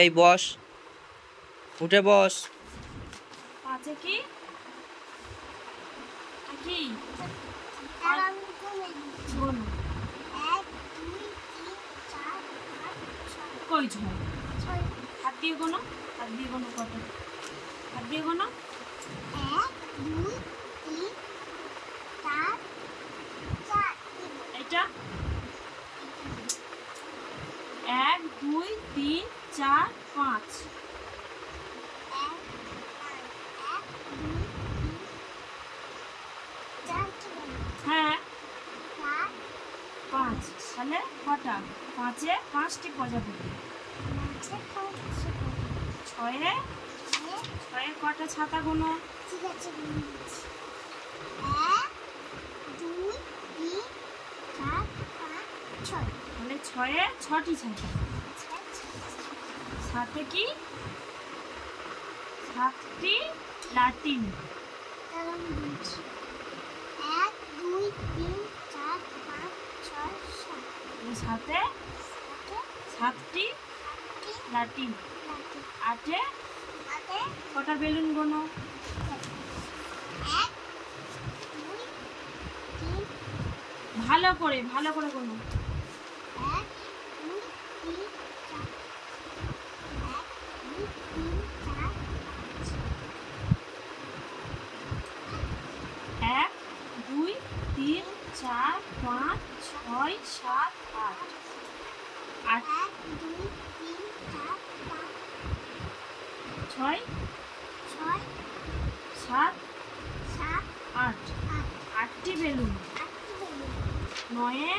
এই বস, উঠে বস। আছে কি কি শোনো কই ছয় হাত দিয়ে গোনো, হাত দিয়ে গোনো কত, হাত দিয়ে গোনো 1 2 3 4 4 এটা 1 2 3 4 5 হ্যাঁ 5 তাহলে কটা? 5-এ 5টি প্রজাপতি, 6-এ কটা ছাতা গোনো? ঠিক আছে 1 2 3 4 5 6 তাহলে 6-এ 6টি ছাতা। সাথে কি 7টি লাটিম। 1 2 3 4 5 6 7 সাথে 7টি লাটিম। 8-এ কটা বেলুন গোনো? 1 2 3 ভালো করে গোনো। 1 2 3 4 1 2 3 4 1 2 3 4 5 6 7 8 8 1 2 3 4 5 6 6 7 7 8 8 8টি বেলুন। 9-এ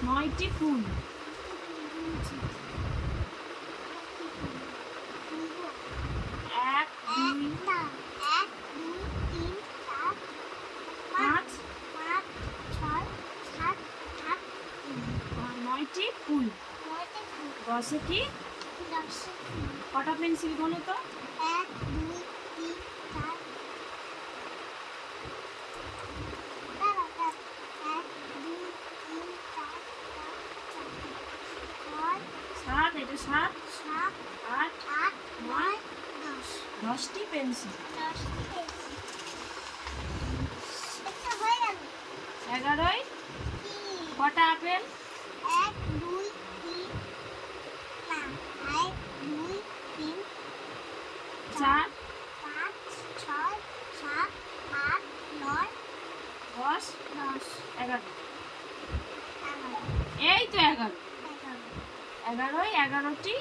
9টি ফুল। 1 2 5 9টি ফুল। 10-এ কি কটা পেন্সিল গোনো তো? 7 এটা 7 8 9 10টি পেন্সিল। 11-য় কটা আপেল? 1 2 3 না 1 2 3 4 5 6 7 8 9 10 10 11 11 এই তো 11। 11-য় 11টি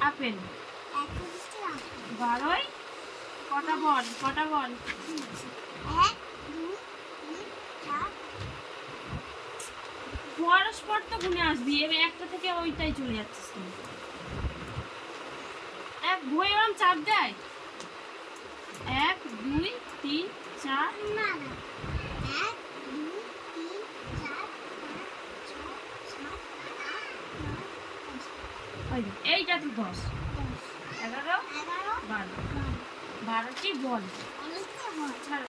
আপেল। 12-য় কটা বল? 1 2 3 4 পরস্পর তো গুনে আসবি, এবার একটা থেকে ওইটাই চলে যাচ্ছিস তুমি। এক বই ওরম চাপ দেয় 1 2 3 4 না না 1 2 3 4 5 6 7 8 9 10 ওই এইটা তো 10 11 11 12 12টি বল। অনেকটা হয়।